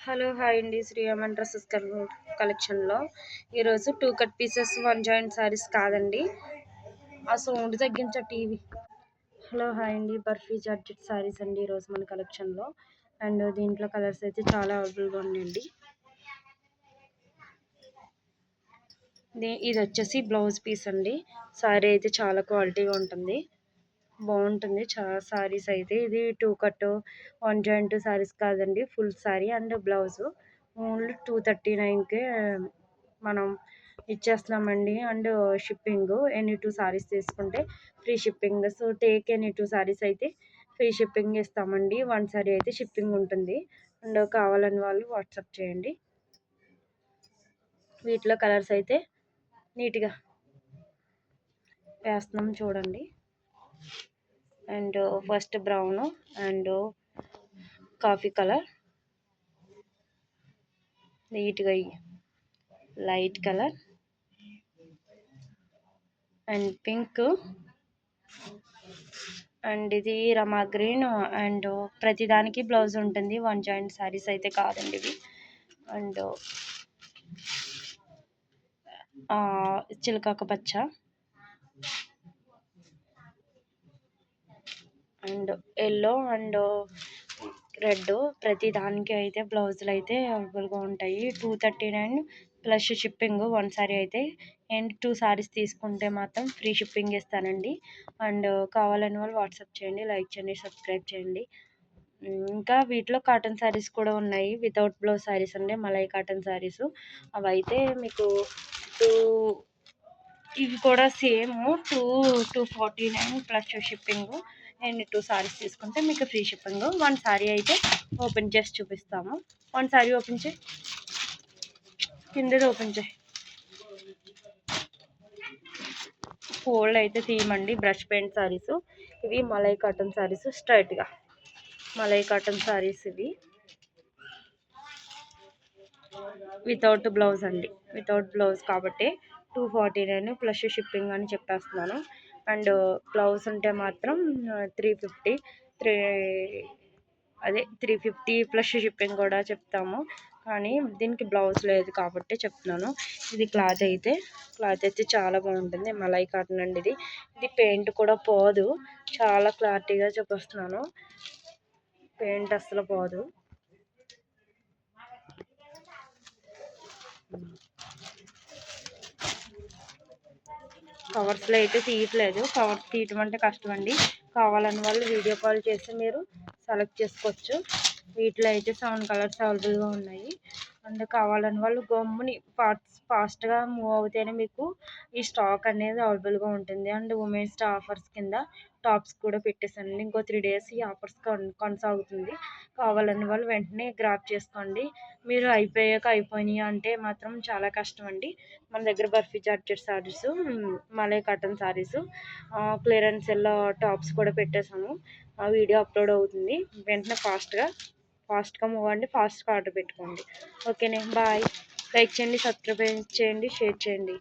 Hello hi అండి. Shri Aman dresses కలెక్షన్లో ఈరోజు 2 కట్ పీసెస్ 1 జాయింట్ శారీస్ కాదండి. ఆ సౌండ్ తగ్గించా టీవీ. హలో హాయ్ అండి. బర్ఫీ జార్జెట్ శారీస్ అండి ఈరోజు మన కలెక్షన్లో. అండ్ దీంట్లో కలర్స్ అయితే చాలా అవైలబుల్గా ఉన్నాయండి. ఇది వచ్చేసి బ్లౌజ్ పీస్ అండి. శారీ అయితే చాలా క్వాలిటీగా ఉంటుంది, బాగుంటుంది చాలా శారీస్ అయితే. ఇది 2 కట్ 1 జాయింట్ శారీస్ కాదండి, full sari and blouse only 239కే మనం ఇచ్చేస్తున్నామండి. అండ్ షిప్పింగ్ ఎనీ 2 శారీస్ తీసుకుంటే free shipping. So take any 2 saris అయితే ఫ్రీ షిప్పింగ్ ఇస్తామండి. 1 శారీ అయితే షిప్పింగ్ ఉంటుంది. అండ్ కావాలని వాళ్ళు వాట్సాప్ చేయండి. వీటిలో కలర్స్ అయితే నీట్గా వేస్తున్నాం చూడండి. And first brown and coffee colour, నీట్గా light colour and pink and ఇది రమా గ్రీన్. అండ్ ప్రతిదానికి బ్లౌజ్ ఉంటుంది, 1 జాయింట్ శారీస్ అయితే కాదండి ఇవి. అండ్ చిలకాక పచ్చ అండ్ ఎల్లో అండ్ రెడ్. ప్రతి దానికి అయితే బ్లౌజులు అయితే అవైలబుల్గా ఉంటాయి. 239 ప్లస్ షిప్పింగ్. 1 శారీ అయితే అండ్ 2 శారీస్ తీసుకుంటే మాత్రం ఫ్రీ షిప్పింగ్ ఇస్తానండి. అండ్ కావాలని వాళ్ళు వాట్సాప్ చేయండి, లైక్ చేయండి, సబ్స్క్రైబ్ చేయండి. ఇంకా వీటిలో కాటన్ శారీస్ కూడా ఉన్నాయి, వితౌట్ బ్లౌజ్ శారీస్ అండి, మలై కాటన్ శారీస్. అవి అయితే మీకు ఇవి కూడా same 249 plus shipping. And 2 saris తీసుకుంటే మీకు ఫ్రీ షిప్పింగ్. 1 శారీ అయితే ఓపెన్ చేసి చూపిస్తాము. 1 శారీ ఓపెన్ చేయి, కిందది ఓపెన్ చేయి. ఫోల్డ్ అయితే తీయమండి. బ్రష్ పెయింట్ శారీస్ ఇవి, మలై కాటన్ శారీస్, స్ట్రైట్గా మలై కాటన్ శారీస్ ఇవి, వితౌట్ బ్లౌజ్ అండి. వితౌట్ బ్లౌజ్ కాబట్టి 249 ప్లస్ షిప్పింగ్ అని చెప్పేస్తున్నాను. అండ్ బ్లౌజ్ ఉంటే మాత్రం 350 ప్లస్ షిప్పింగ్ కూడా చెప్తాము, కానీ దీనికి బ్లౌజ్ లేదు కాబట్టి చెప్తున్నాను. ఇది క్లాత్ అయితే చాలా బాగుంటుంది, మలై కాటన్ అండి. ఇది పెయింట్ కూడా పోదు, చాలా క్లారిటీగా చూపిస్తున్నాను, పెయింట్ అస్సలు పోదు. కవర్స్లో అయితే తీయట్లేదు, కవర్స్ తీయటం అంటే కష్టం అండి. కావాలని వాళ్ళు వీడియో కాల్ చేసి మీరు సెలెక్ట్ చేసుకోవచ్చు. వీటిలో అయితే 7 కలర్స్ అవైలబుల్గా ఉన్నాయి. అండ్ కావాలని వాళ్ళు గమ్ముని ఫాస్ట్గా మూవ్ అవుతేనే మీకు ఈ స్టాక్ అనేది అవైలబుల్గా ఉంటుంది. అండ్ ఉమెన్స్ డే ఆఫర్స్ కింద టాప్స్ కూడా పెట్టేసానండి. ఇంకో 3 డేస్ ఈ ఆఫర్స్ కొనసాగుతుంది. కావాలని వాళ్ళు వెంటనే గ్రాప్ చేసుకోండి. మీరు అయిపోయినాయి అంటే మాత్రం చాలా కష్టం అండి. మన దగ్గర barfi georgette saris, malai cotton saris, clearance yellow tops కూడా పెట్టేసాము. ఆ వీడియో అప్లోడ్ అవుతుంది, వెంటనే ఫాస్ట్గా మూవ్ అవ్వండి, ఫాస్ట్గా ఆర్డర్ పెట్టుకోండి. ఓకేనే, బాయ్. లైక్ చేయండి, సబ్స్క్రైబ్ చేయండి, షేర్ చేయండి.